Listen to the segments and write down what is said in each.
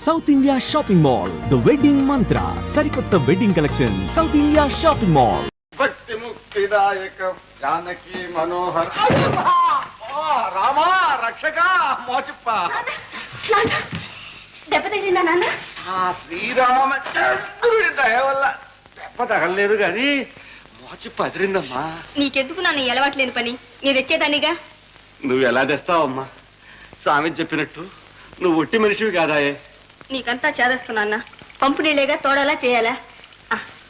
South India shopping mall the wedding మంత్ర సరికొత్త wedding collection south India shopping mall భక్తి ముక్తిదాయక జానకి మనోహర్ రామా రక్షక మోచిప్ప దెబ్బ తగిలిందా నాన్న? శ్రీరామచంద్రుడి దయ వల్ల దెబ్బ తగలలేదు గాని మోచిప్ప అదిరిందమ్మా. నీకెందుకు నాన్న ఎలవాట్లేని పని నీ తెచ్చేదానిగా. నువ్వు ఎలా తెస్తావమ్మా? స్వామి చెప్పినట్టు నువ్వు ఒట్టి మనిషివి కాదాయే. నీకంతా చేదస్తున్నా. పంపు నీళ్ళేగా తోడలా చేయాలా?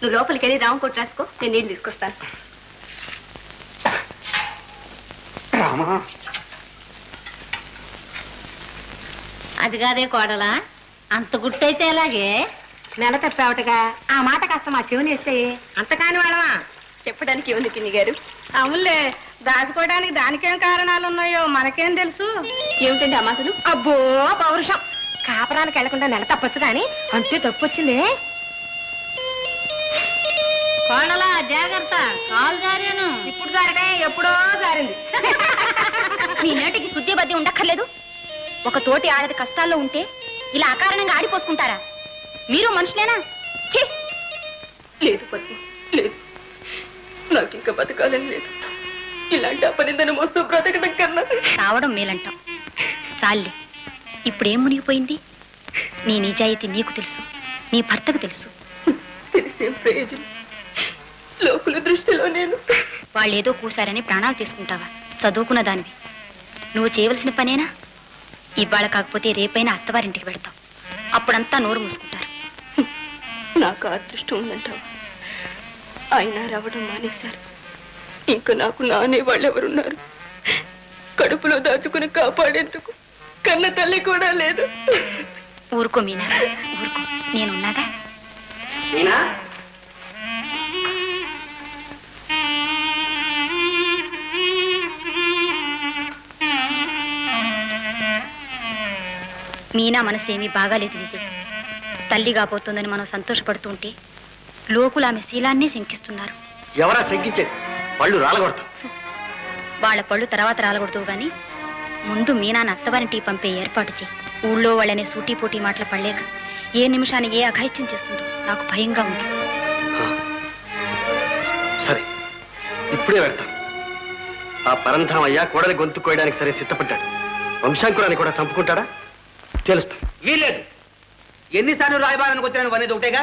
నువ్వు లోపలికి వెళ్ళి రామ కొట్టు రాసుకో, నేను నీళ్ళు తీసుకొస్తాను. రామా అది కాదే కోడలా, అంత గుట్టయితే ఎలాగే? నెల తప్పావటగా ఆ మాట కాస్త మా చెవిని వేస్తే అంత కాని వాళ్ళమా చెప్పడానికి ఏముంది పిన్ని గారు? అవునులే, దాచుకోవడానికి దానికేం కారణాలు ఉన్నాయో మనకేం తెలుసు. ఏమిటండి ఆ మాటలు? అబ్బో పౌరుషం, కాపరానికి వెళ్లకుండా నెల తప్పొచ్చు కానీ అంతే తప్పొచ్చింది. కోడలా జాగ్రత్త, కాలు జారాను. ఇప్పుడు జారడే, ఎప్పుడో జారింది. మీ నోటికి శుద్ధి బద్ది ఉండక్కర్లేదు. ఒక తోటి ఆడది కష్టాల్లో ఉంటే ఇలా అకారణంగా ఆడిపోసుకుంటారా? మీరు మనుషులేనా? లేదు పద్మ, లేదు. నాకు ఇంకా బతకాలని లేదు. ఇలాంటి అపనిందని మోస్తూ బ్రతకడం కన్నా రావడం మేలంటాం. చాలే, ఇప్పుడేం మునిగిపోయింది? నీ నిజాయితీ నీకు తెలుసు, నీ భర్తకు తెలుసు. తెలిసే ప్రయోజనం? లోకుల దృష్టిలో నేను వాళ్ళేదో కూశారని ప్రాణాలు తీసుకుంటావా? చదువుకున్న దానివి. నువ్వు చేయవలసిన పనేనా? ఇవాళ కాకపోతే రేపైనా అత్తవారింటికి వెళ్తావు. అప్పుడంతా నోరు మూసుకుంటారు. నాకు అదృష్టం ఉందంటావా? అయినా రావడం మానేశారు. ఇంకా నాకు నానే వాళ్ళెవరున్నారు? కడుపులో దాచుకుని కాపాడేందుకు కన్న తల్లి కూడా లేదు. ఊరుకో మీనా, ఊరుకో, నేనున్నాగా. మీనా మీనా మనసేమీ బాగాలేదు విజయ్. తల్లి కాబోతోందని మనం సంతోషపడుతుంటే లోకులు ఆమె శీలాన్నే శంకిస్తున్నారు. ఎవరా శంకించేది? పళ్ళు రాలగొడతా. వాళ్ళ పళ్ళు తర్వాత రాలకూడదు గాని ముందు మీనాన్ని అత్తవారింటికి పంపే ఏర్పాటు చేయి. ఊళ్ళో వాళ్ళనే సూటీపోటీ మాటలు పడలేక ఏ నిమిషాన్ని ఏ అఘాయిత్యం చేస్తుందో నాకు భయంగా ఉంది. సరే, ఇప్పుడే వెళ్తాను. ఆ పరంధామయ్య కోడలి గొంతు కోయడానికి సరే సిద్ధపడ్డాడు. వంశాంకురాన్ని కూడా చంపుకుంటాడా తెలుస్తా. వీల్లేదు. ఎన్నిసార్లు రాయబారానికి వచ్చాను అనేది ఒకటేగా.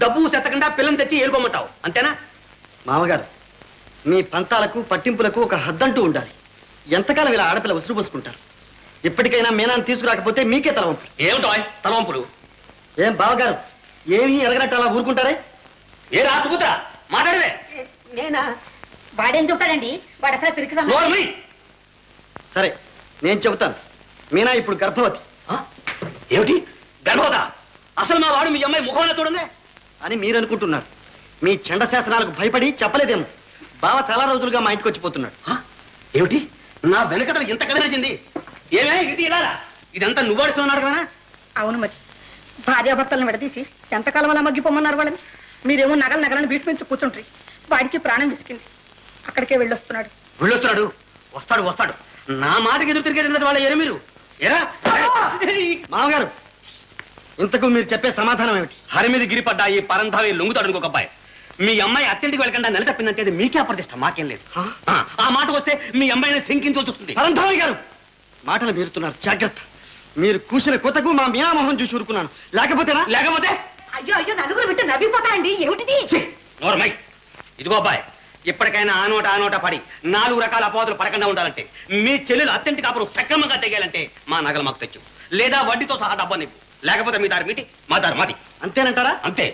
డబ్బు చెత్తకుండా పిల్లని తెచ్చి ఏరుకోమంటావు, అంతేనా? మామగారు, మీ పంతాలకు పట్టింపులకు ఒక హద్దంటూ ఉండాలి. ఎంతకాలం ఇలా ఆడపిల్ల ఉసురు పోసుకుంటారు? ఇప్పటికైనా మీనాన్ని తీసుకురాకపోతే మీకే తలవంపు. ఏమిటో తలవంపులు? ఏం బావగారు, ఏమీ ఎరగనట్టు అలా ఊరుకుంటారే? ఏ రాసుకుతా మాట్లాడవే. నేనా? వాడేం చెబుతాడండి? వాడు అసలు పిరికి నోర్మి. సరే, నేను చెబుతాను. మీనా ఇప్పుడు గర్భవతి ఏమిటి గర్భవత? అసలు మా వాడు మీ అమ్మాయి ముఖంలో చూడండి అని మీరు అనుకుంటున్నారు. మీ చెండ శాసనాలకు భయపడి చెప్పలేదేమో. బావ చాలా రోజులుగా మా ఇంటికి వచ్చిపోతున్నాడు. ఏమిటి నా వెనకతలు ఇంత కలిసింది? ఏమే ఇది ఇలా? ఇదంతా నువ్వాడుతున్నాడు కదా? అవును, మరి భార్యాభర్తలను విడదీసి ఎంతకాలం అలా మగ్గిపోమన్నారు వాళ్ళని? మీరేమో నగలని బీట్మించి కూర్చుంటారు. వాడికి ప్రాణం విసికింది, అక్కడికే వెళ్ళొస్తున్నాడు. వెళ్ళొస్తున్నాడు? వస్తాడు వస్తాడు. నా మాటకి ఎదురు తిరిగేది వాళ్ళ ఏరు మీరు ఎరా? మామగారు, ఇంతకు మీరు చెప్పే సమాధానం ఏమిటి? హరిమీది గిరిపడ్డా ఈ పరంధావి లొంగుతాడు ఇంకొక అబ్బాయి. మీ అమ్మాయి అత్యంటికి వెళ్ళకుండా నెల తప్పిందంటే అది మీకే అప్రతిష్ట, మాకేం లేదు. ఆ మాట వస్తే మీ అమ్మాయిని శంకించవలసి వస్తుంది. పరంధామి గారు, మాటలు మీరుతున్నారు, జాగ్రత్త. మీరు కూసిన కొత్తకు మా మీనామోహం చూసి ఊరుకున్నాను. లేకపోతేనా? లేకపోతే అయ్యో అయ్యో, నలుగురు వింటే నవ్విపోతాయండి. ఏమిటిది? నోరమై. ఇదిగో అబ్బాయి, ఇప్పటికైనా ఆ నోట పడి 4 రకాల అపవాదులు పడకుండా ఉండాలంటే, మీ చెల్లెలు అత్యంటి కాపురం సక్రమంగా చెయ్యాలంటే మా నగలు మాకు తెచ్చు, లేదా వడ్డీతో సహా డబ్బా నీకు. లేకపోతే మీ దారి మీటి, మా దారి మాది. అంతేనంటారా? అంతే.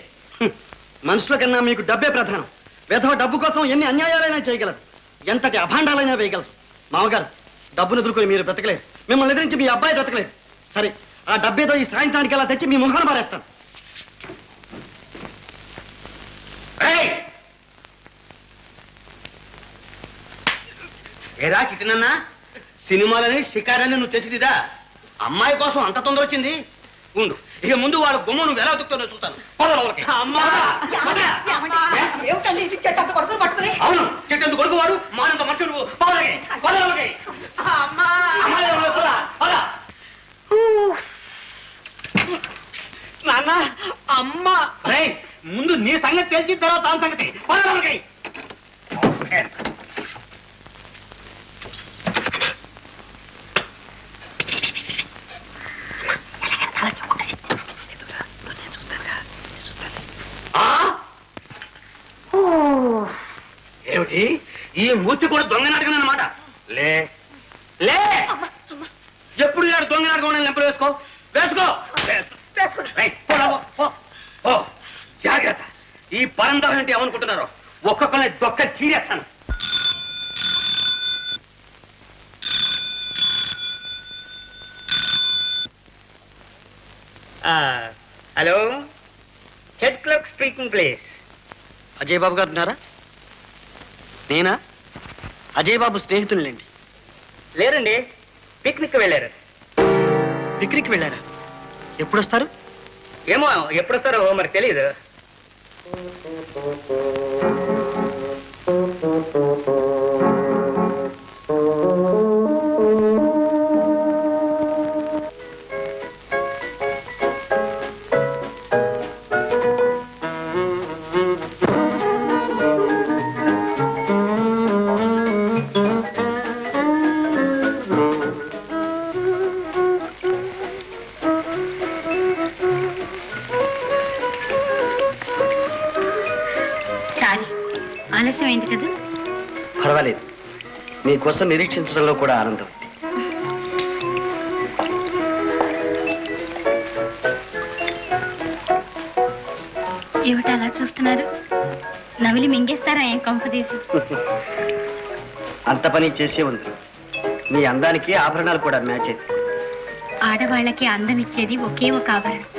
మనుషుల కన్నా మీకు డబ్బే ప్రధానం. వెధవ డబ్బు కోసం ఎన్ని అన్యాయాలైనా చేయగలరు, ఎంతటి అభాండాలైనా వేయగలరు. మామగారు, డబ్బును ఎదుర్కొని మీరు బ్రతకలేదు, మిమ్మల్ని ఎదిరించి మీ అబ్బాయి బ్రతకలేదు. సరే, ఆ డబ్బేదో ఈ సాయంత్రానికి అలా తెచ్చి మీ ముఖాన్ని మారేస్తాను. ఏరా చిటినన్నా, సినిమాలని షికారని నువ్వు చేసిదిదా? అమ్మాయి కోసం అంత తొందర వచ్చింది? ఉండు, ఇక ముందు వాళ్ళ గుమ్మ నువ్వు ఎలా దుక్తుందో చూస్తాను. ఏమిటండి ఇది? చెట్టు కొడుకుని పట్టుకుని. అవును, చెట్టెందుకు కొడుకు వాడు మానంత మనుషులు. అమ్మా నాన్న అమ్మ రేయ్, ముందు నీ సంగతి తెలిసిన తర్వాత దాని సంగతి పద లోపలికి. ఆ? ఓ, ఏమిటి ఈ మూర్తి కూడా దొంగ నాటకం అన్నమాట. లే లే, ఎప్పుడు ఇలాంటి దొంగ నాటకం లెంపలు వేసుకో వేసుకో. రైట్, పో, పో, పో. జాగ్రత్త, ఈ పరందం ఏంటి ఏమనుకుంటున్నారు? ఒక్కొక్కరిని దొక్క చీరేస్తాను. Hello, head clerk speaking please. Ajay Babu గారు ఉన్నారా? నేనా? అజయ్ బాబు స్నేహితులండి. లేరండి, పిక్నిక్ వెళ్ళారు. పిక్నిక్ వెళ్ళారా? ఎప్పుడు వస్తారు? ఏమో ఎప్పుడు వస్తారో మరి తెలియదు. సారీ, ఆలస్యమైంది కదా. పర్వాలేదు, మీకోసం నిరీక్షించడంలో కూడా ఆనందం ఉంది. ఏమిటి అలా చూస్తున్నారు? నవిలి మింగేస్తారా ఏం కంపదీసి? అంత పని చేసే ఉంది. మీ అందానికి ఆభరణాలు కూడా మ్యాచ్ అయితే. ఆడవాళ్ళకి అందం ఇచ్చేది ఒకే ఒక ఆభరణం.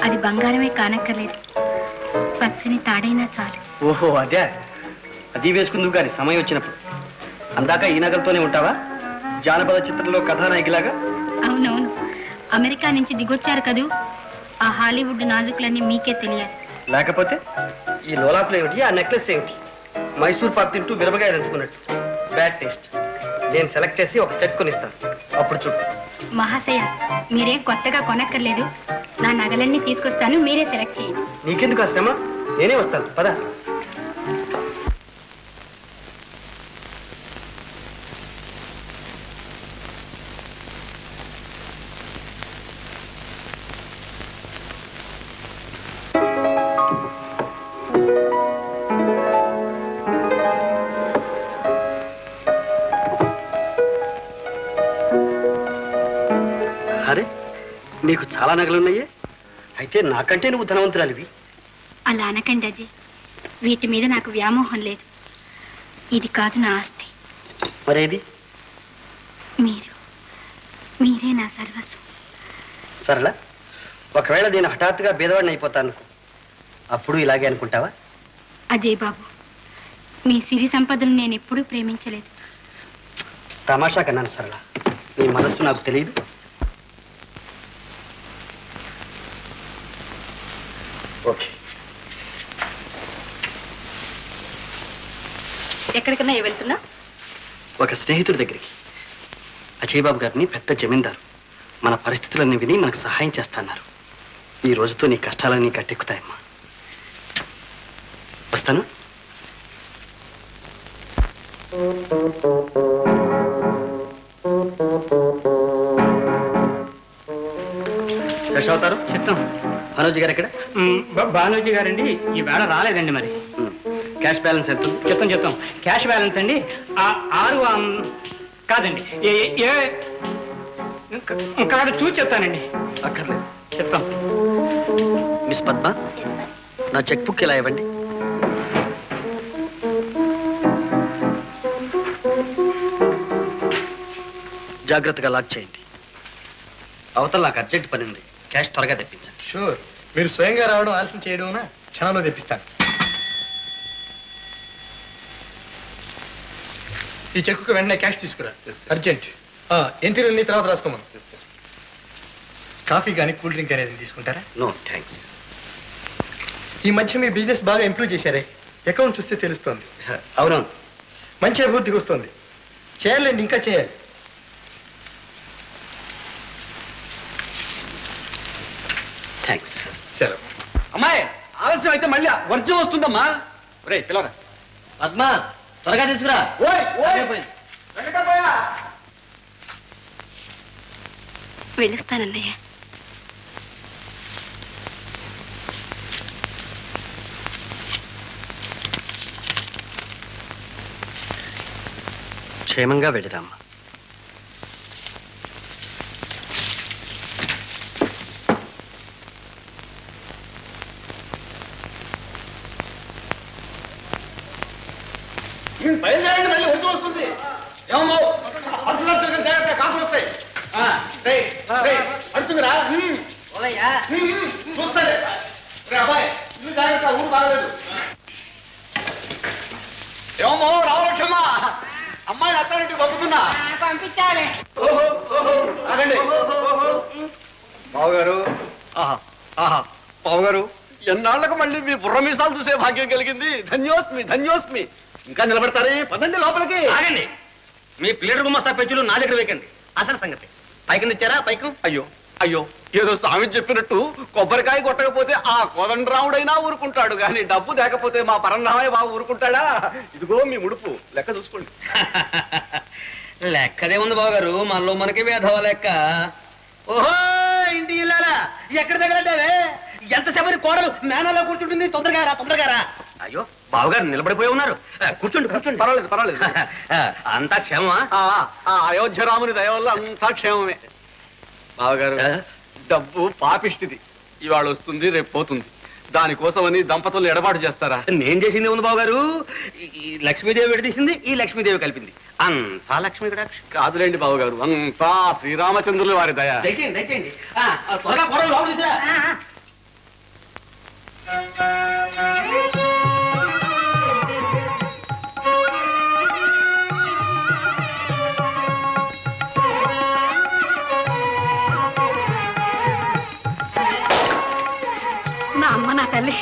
అది బంగారమే కానక్కర్లేదు, పచ్చని తాడైనా చాలు. ఓహో అదే, అది వేసుకుందుకు కానీ సమయం వచ్చినప్పుడు. అందాక ఈ నగలతోనే ఉంటావా? జానపద చిత్రంలో కథానాయకులాగా? అవునవును, అమెరికా నుంచి దిగొచ్చారు కదూ. ఆ హాలీవుడ్ నాజుకులన్నీ మీకే తెలియాలి. లేకపోతే ఈ లోలాపులు ఏమిటి, ఆ నెక్లెస్ ఏమిటి? మైసూర్ పాక్ తింటూ మిరపకాయలు ఎంచుకున్నట్టు. Bad taste. నేను సెలెక్ట్ చేసి ఒక సెట్ కొనిస్తాను, అప్పుడు చూడు. మహాశయ, మీరేం కొత్తగా కొనక్కర్లేదు. నా నగలన్నీ తీసుకొస్తాను, మీరే సెలెక్ట్ చేయండి. నీకెందుకు ఆ శ్రమ? నేనే వస్తాను, పద. అరే, నీకు చాలా నగలున్నాయే. అయితే నాకంటే నువ్వు ధనవంతురాలివి. అలా అనకండి అజయ్, వీటి మీద నాకు వ్యామోహం లేదు. ఇది కాదు నా ఆస్తి. మరేది? మీరే నా సర్వస్వం. సరళ, ఒకవేళ నేను హఠాత్తుగా బీదవాడిని అయిపోతాను, అప్పుడు ఇలాగే అనుకుంటావా? అజయ్ బాబు, మీ సిరి సంపదను నేను ఎప్పుడూ ప్రేమించలేదు. తమాషా కన్నాను సరళ, నీ మనస్సు నాకు తెలియదు. ఓకే, ఎక్కడికన్నా వెళ్తున్నా? ఒక స్నేహితుడి దగ్గరికి. అజయ్ బాబు గారిని పెద్ద జమీందారు. మన పరిస్థితులన్నీ విని మనకు సహాయం చేస్తున్నారు. ఈ రోజుతో నీ కష్టాలన్నీ గట్టెక్కుతాయమ్మా. వస్తాను. దశావతారం చిత్తం. మనోజ్ గారు ఎక్కడ? బాలాజీ గారండి ఈ వేళ రాలేదండి. మరి క్యాష్ బ్యాలెన్స్ ఎంత? చెప్తాం. క్యాష్ బ్యాలెన్స్ అండి 6 కాదండి, కాదు చూసి చెప్తానండి. అక్కర్లేదు, చెప్తాం. మిస్ పద్మ, నా చెక్ బుక్ ఇలా ఇవ్వండి. జాగ్రత్తగా లాక్ చేయండి. అవతల నాకు అర్జెంట్ పని ఉంది, క్యాష్ త్వరగా తెప్పించండి. షూర్, మీరు స్వయంగా రావడం ఆలస్యం చేయడం క్షణంలో తెప్పిస్తాను. ఈ చెక్కుకు వెంటనే క్యాష్ తీసుకురా, అర్జెంట్. ఎంట్రీలన్నీ తర్వాత రాసుకోమను. కాఫీ కానీ కూల్ డ్రింక్ అనేది తీసుకుంటారా? No thanks. ఈ మధ్య మీ బిజినెస్ బాగా ఇంప్రూవ్ చేశారే, అకౌంట్ చూస్తే తెలుస్తోంది. అవునవును, మంచి అభివృద్ధికి వస్తుంది. చేయాలండి, ఇంకా చేయాలి. థ్యాంక్స్. సెలవు. అమ్మాయి ఆలస్యం అయితే మళ్ళీ వర్జం వస్తుందమ్మా. రే పిల్లరా. పద్మ త్వరగా తీసుకురా. వెళ్ళొస్తానన్నయ్య. క్షేమంగా వెళ్ళిరామ్మా. బయలుదేరండి, మళ్ళీ వర్జం వస్తుంది. ఏమో కాకులు వస్తాయి. అడుతుందిరా చూస్తారే. అబ్బాయి ఇల్లు జాగ్రత్త, ఊరు బాగలేదు. ఏమో రావచ్చమ్మా, అమ్మాయిని అత్తారింటికి పంపుతున్నా. పంపించాలి. ఆగండి. బావగారు, ఆహా ఆహా, బావగారు ఎన్నాళ్లకు మళ్ళీ మీ బుర్ర మీసాలు చూసే భాగ్యం కలిగింది. ధన్యోస్మి ధన్యోస్మి. ఇంకా నిలబడతారే, పదండి లోపలికి. ఆగండి. మీ ప్లేటర్ గుమస్తా పెంచులు నా దగ్గర వేకండి. అసలు సంగతి పైకం ఇచ్చారా? పైకం. అయ్యో అయ్యో, ఏదో స్వామి చెప్పినట్టు కొబ్బరికాయ కొట్టకపోతే ఆ కోదండరాముడైనా ఊరుకుంటాడు, కానీ డబ్బు లేకపోతే మా పరంధామయ్య బాబు ఊరుకుంటాడా? ఇదిగో మీ ముడుపు, లెక్క చూసుకోండి. లెక్కదే ఉంది బావగారు, మనలో మనకి వేధవ లెక్క. ఓహో, ఇంటి ఇల్లాలా ఎక్కడ తగలడ్డావే? ఎంతసేపటి కోడలు మేనలో కూర్చుంటుంది. తొందరగా రా, తొందరగా రా. అయ్యో బావగారు నిలబడిపోయి ఉన్నారు. కూర్చోండి కూర్చోండి. పర్వాలేదు పర్వాలేదు. అంతా క్షేమమా? ఆ అయోధ్య రాముని దయ వల్ల అంతా క్షేమమే. బావగారు, డబ్బు పాపిష్టిది. ఇవాళ వస్తుంది, రేపు పోతుంది. దానికోసమని దంపతులు ఎడబాటు చేస్తారా? నేను చేసింది ఉంది బావగారు. ఈ లక్ష్మీదేవి విడదీసింది, ఈ లక్ష్మీదేవి కలిపింది. అంతా లక్ష్మీ కటాక్షం. కాదులేండి బావగారు, అంతా శ్రీరామచంద్రుల వారి దయ. దయచేయండి దయచేయండి. త్వరగా కోడలు లోపలికి తీసుకురా. నా అమ్మ, నా తల్లి,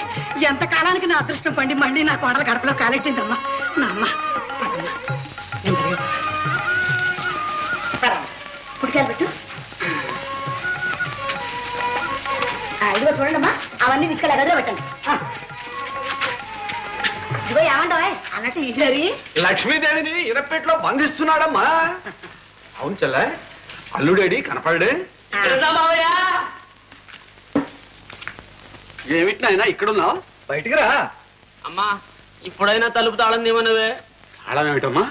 ఎంత కాలానికి నా అదృష్టం పండి మళ్ళీ నా కోడల గడపలో కాలెట్టిందమ్మా. నా అమ్మ పుడికాయలు పెట్టు. ఇదిగో చూడండమ్మా, అవన్నీ తీసుకెళ్ళి గదిలో పెట్టండి. ఇదిగో ఏమంటావా అన్నట్టు ఈసారి లక్ష్మీదేవిని ఇనపెట్లో బంధిస్తున్నాడమ్మా. అవును చెల్ల, అల్లుడేడి కనపడే? ఏమిటి నాయనా ఇక్కడున్నావు? బయటికి రా. అమ్మా, ఇప్పుడైనా తలుపు తాళం తీమన్నవే. తాళం ఏమిటమ్మా?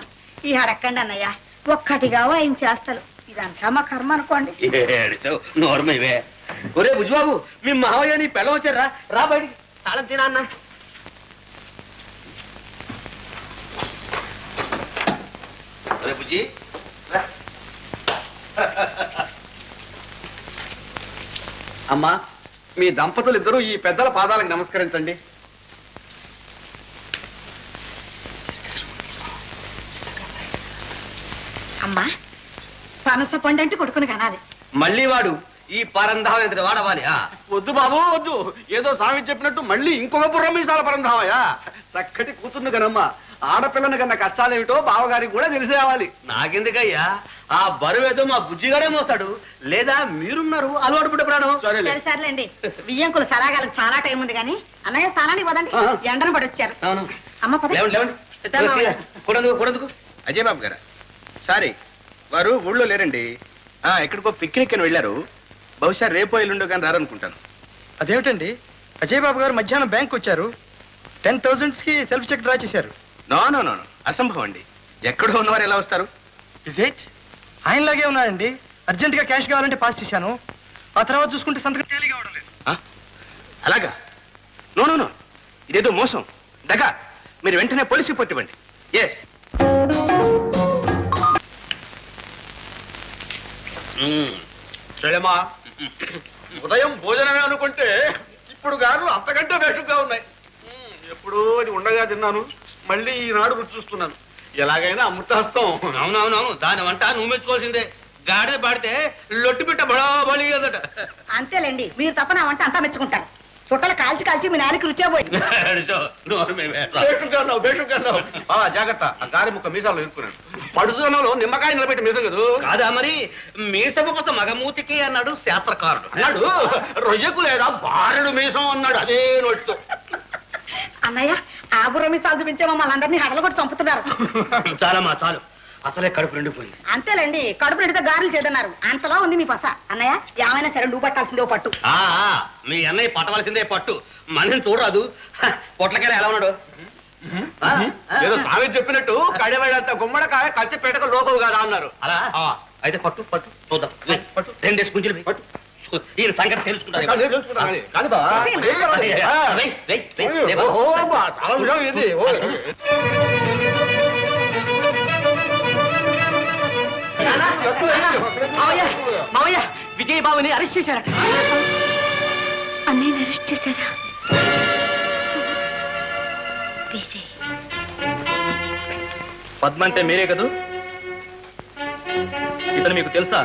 ఈ అడక్కండి అన్నయ్య, ఒక్కటిగా ఆయన చేష్టలు. ఇదంతా మా కర్మ అనుకోండి. నోర్మైవే. ఒరే బుజ్జిబాబు, మీ మావయ్య నీ పిల్ల వచ్చారా? రా బయటికి, తాళం తినా అన్న. ఒరే బుజ్జి, రా. అమ్మా, మీ దంపతులు ఇద్దరు ఈ పెద్దల పాదాలకు నమస్కరించండి. అమ్మా, పనస పండు అంటే కొడుకుని కనాలి. మళ్ళీ వాడు ఈ పరంధావం ఎదురు వాడవాలి. వద్దు బాబు వద్దు, ఏదో స్వామి చెప్పినట్టు మళ్ళీ ఇంకొక బుర్ర మీసాల పరంధామయ్యా. చక్కటి కూతుర్ను గనమ్మా, ఆడపిల్లను కన్నా కష్టాలేమిటో బావగారికి కూడా తెలిసేవాలి. నాకెందుకయ్యా, ఆ బరువేదో మా బుజ్జిగాడే మోస్తాడు. లేదా మీరున్నారు అలవాటు పడ్డ ప్రాణం. సరేలే. సరేలేండి, బియ్యంకులు సరాగాలకు చాలా టైం ఉంది కానీ అన్నయ్య స్థానానికి పోదండి. ఎండను పడి వచ్చారు. అవును. అమ్మ పద. లేవండి. కూడదు. అజయ్ బాబు గారా? సారీ, వారు ఊళ్ళో లేరండి. ఎక్కడికో పిక్నిక్ అని వెళ్ళారు. బహుశా రేపో ఎల్లుండో కానీ రారనుకుంటాను. అదేమిటండి, అజయ్ బాబు గారు మధ్యాహ్నం బ్యాంక్ వచ్చారు. 10,000 కి సెల్ఫ్ చెక్ డ్రా చేశారు. నో నో నో, అసంభవం అండి. ఎక్కడో ఉన్నవారు ఎలా వస్తారు? Is it? ఆయనలాగే ఉన్నాయండి. అర్జెంట్ గా క్యాష్ కావాలంటే పాస్ చేశాను. ఆ తర్వాత చూసుకుంటే సంతకం తేలిగా అవడం లేదు. అలాగా? నో నో నో, ఇదేదో మోసం, దగా. మీరు వెంటనే పోలీస్ రిపోర్ట్ ఇవ్వండి. ఎస్. సరేమా, ఉదయం భోజనమే అనుకుంటే ఇప్పుడు గారు అంతకంటే వేటుగా ఉన్నాయి. ఎప్పుడూ అది ఉండగా తిన్నాను, మళ్ళీ ఈనాడు రుచి చూస్తున్నాను. ఎలాగైనా అమృతహస్తం. అవునవునవును, దాని వంట నువ్వు మెచ్చుకోవాల్సిందే. గాడిద పాడితే లొట్టు పిట్ట బడాబలి కదట. అంతేలేండి, మీరు తప్ప నా వంట అంతా మెచ్చుకుంటారు. చుట్టలు కాల్చి మీ నాన్నకి రుచే పోయి. బేషుగా ఉన్నావు. జాగ్రత్త, ఆ గారి ముక్క మీసాల్లో ఇరుక్కున్నాను. పడుదనంలో నిమ్మకాయ నిలబెట్టి మీసం కదా కాదా మరి మీసపు కోసం మగమూతికి అన్నాడు శాస్త్రకారుడు. అన్నాడు రొయ్యకు లేదా బారెడు మీసం అన్నాడు అదే నోటితో. అన్నయ్య ఆగురమి సాగు పెంచే మమ్మల్ని అందరినీ హడలు కూడా చంపుతున్నారు. చాలమ్మా చాలు, అసలే కడుపు నిండిపోయింది. అంతేలేండి, కడుపు నిండితే గారెలు చేదన్నారు. అంతలా ఉంది మీ పస. అన్నయ్య ఏమైనా సరే నువ్వు పట్టాల్సిందే ఓ పట్టు. మీ అన్నయ్య పట్టవలసిందే పట్టు, మనిషిని చూడరాదు. పొట్లకాయ ఎలా ఉన్నాడు? ఏదో సామెత చెప్పినట్టు కడవేడంత గుమ్మడికాయ కచ్చి పెట్టక లోపవు కదా అన్నారు. అలా అయితే పట్టు పట్టు చూద్దాం. పట్టు 2 డేస్ గుంజలు పట్టు, ఈయన సంగతి తెలుసుకుంటారు. కాదు బా. ఓహో బా, చాలా విషయం ఇది. ఓ. మావయ్య విజయ్ బాబుని అరెస్ట్ చేశారట. అన్నయ్యని అరెస్ట్ చేశారా? విజయ్ పద్మ అంటే మీరే కదూ? ఇతను మీకు తెలుసా?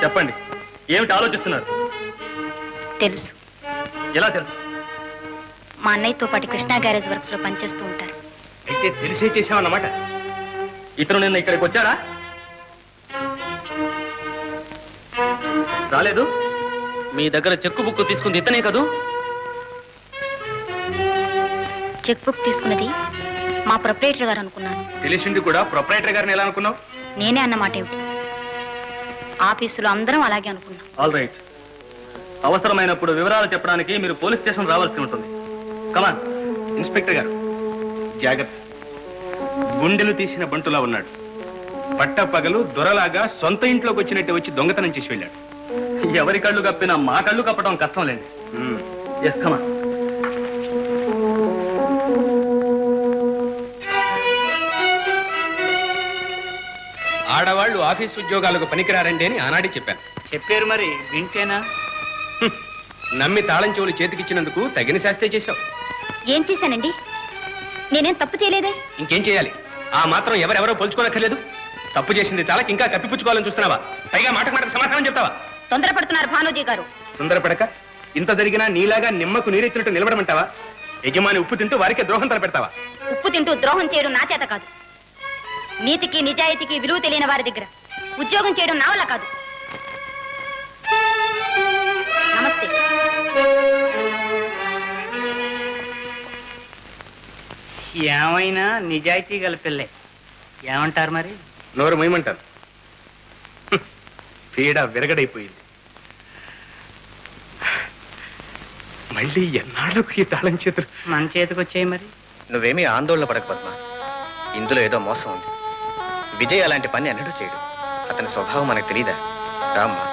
చెప్పండి, ఏమిటి ఆలోచిస్తున్నారు? తెలుసు. ఎలా తెలుసు? మా అన్నయ్యతో పాటు కృష్ణా గ్యారేజ్ వర్క్స్ లో పనిచేస్తూ ఉంటారు. అయితే తెలిసే చేశామన్నమాట. ఇతను నిన్న ఇక్కడికి వచ్చాడా? రాలేదు. మీ దగ్గర చెక్కు బుక్ తీసుకుంది ఇతనే కదూ? చెక్ బుక్ తీసుకున్నది మా ప్రొపరేటర్ గారు అనుకున్నాను. తెలిసింది కూడా ప్రొపరైటర్ గారిని ఎలా అనుకున్నావు? నేనే అన్నమాట ఏమిటి? ఆఫీసులో అందరం అలాగే అనుకున్నాం. All right. అవసరమైనప్పుడు వివరాలు చెప్పడానికి మీరు పోలీస్ స్టేషన్ రావాల్సి ఉంటుంది. కమాన్. ఇన్స్పెక్టర్ గారు జాగ్రత్త. గుండెలు తీసిన బంటులా ఉన్నాడు. పట్టపగలు దొరలాగా సొంత ఇంట్లోకి వచ్చినట్టు వచ్చి దొంగతనం చేసి వెళ్ళాడు. ఎవరి కళ్ళు కప్పినా మా కళ్ళు కప్పడం కష్టం లేండి. ఎస్, కమాన్. ఆడవాళ్ళు ఆఫీస్ ఉద్యోగాలకు పనికిరారండి అని ఆనాడే చెప్పాను. చెప్పారు, మరి వింటేనా? నమ్మి తాళం చెవులు చేతికిచ్చినందుకు తగిన శాస్త్రే చేశావు. ఏం చేశానండి? నేనేం తప్పు చేయలేదే. ఇంకేం చేయాలి? ఆ మాత్రం ఎవరెవరో పోల్చుకోనక్కర్లేదు. తప్పు చేసింది చాలకి ఇంకా కప్పిపుచ్చుకోవాలని చూస్తున్నావా? పైగా మాటకు మాటకు సమాధానం చెప్తావా? తొందరపడుతున్నారు భానోజీ గారు. తొందరపడక ఇంత జరిగినా నీలాగా నిమ్మకు నీరెత్తినట్టు నిలబడమంటావా? యజమాని ఉప్పు తింటూ వారికే ద్రోహం తలపెడతావా? ఉప్పు తింటూ ద్రోహం చేయడం నా చేత కాదు. నీతికి నిజాయితీకి విలువ తెలియని వారి దగ్గర ఉద్యోగం చేయడం నా వల్ల కాదు. నమస్తే. ఏమైనా నిజాయితీ గల పిల్లే. ఏమంటారు మరి? నోరు మొయ్యమంటాను. పీడ విరగడైపోయింది. మళ్ళీ ఎన్నాళ్ళకు ఈ తాళం చేతులు మన చేతికి వచ్చాయి మరి. నువ్వేమీ ఆందోళన పడక పద్మ. ఇందులో ఏదో మోసం ఉంది. విజయ్ అలాంటి పని ఎన్నడూ చేయడు. అతని స్వభావం మనకు తెలీదా? రామ్మా.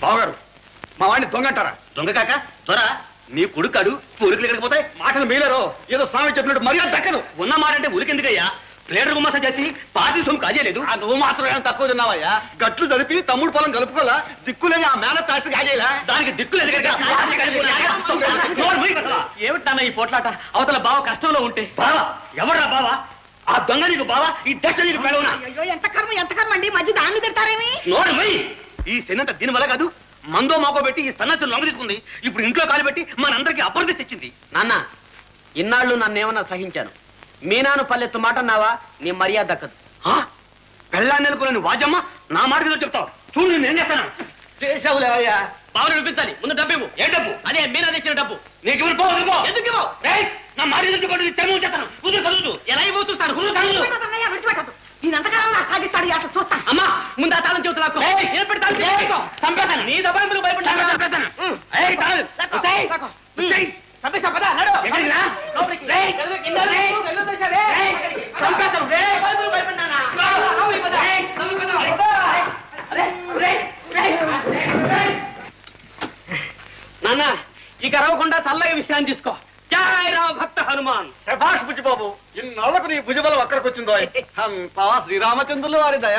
బావగారు, మా వాడిని దొంగ అంటారా? దొంగ కాక త్వర నీ కొడుకాడు ఊరికి ఎక్కడికి పోతాయి? మాటలు మీలేరో ఏదో స్వామి చెప్పినట్టు మర్యాద దక్కదు. ఉన్న మాట అంటే ఊరికెందుకయ్యా? ప్లేడర్ గుమ్మస చేసి పాతి సొమ్ము కాజేయలేదు. నువ్వు మాత్రం ఏమైనా తక్కువ తిన్నావయ్యా? గట్లు జరిపి తమ్ముడు పొలం కలుపుకోలా? దిక్కులేని ఆ మేనత్ ఆస్తి కాజేయలా? దానికి దిక్కులేదు. ఏమిటన్నా ఈ పోట్లాట? అవతల బావ కష్టంలో ఉంటే బావా ఎవరా బావా? ఆ దొంగ నీకు బావా? ఈ దశ నీకు పెడవనా? అయ్యో ఎంత కర్మ అండి. మధ్య దాన్ని తిడతారేమి? నోరు మై. ఈ సెన్నంత దీని వల్ల కాదు, మందో మాపో పెట్టి ఈ సన్నాసులు లొంగ తీసుకుంది. ఇప్పుడు ఇంట్లో కాలు పెట్టి మనందరికీ అపరిధి తెచ్చింది. నాన్న, ఇన్నాళ్ళు నన్నేమన్నా సహించాను. మీనాను పల్లెత్తు మాట అన్నావా, నీ మర్యాద దక్కదు. పెళ్ళాన్ని నెలకొలని వాజమ్మ నా మాట ఏదో చెప్తావు. చూడు నేను ఏం చేస్తాను. చేసావులేవయ్యా. బావని వినిపించాలి. ముందు డబ్బు ఇవ్వు. ఏ డబ్బు? అదే మీనా తెచ్చిన డబ్బు. నీకు ఎవరు పో? ఎందుకు ఇవ్వవు? నా మాట ఎదుర్కోండి. చర్మం చేస్తాను. కుదురు కదులు. ఎలా ఇవ్వవుతాను? కుదురు కదులు. విడిచిపెట్టదన్నయ్య, విడిచిపెట్టదు. ఈయనంతకాలం నాకు సాగిస్తాడు. అట్లా చూస్తా. అమ్మా ముందు ఆ తాళం చెబుతా. చంపేశాను. నీ దబ్బా ఎందుకు భయపడ్డా? చంపేశాను. నాన్న, ఇక రవ్వకుండా చల్లగా విశ్రాంతి తీసుకో. జై రామ భక్త హనుమాన్. శభాష్ బుజ్జిబాబు, ఇన్నాళ్లకు నీ భుజబలం అక్కడికి వచ్చిందో. శ్రీరామచంద్రులు వారి దయ.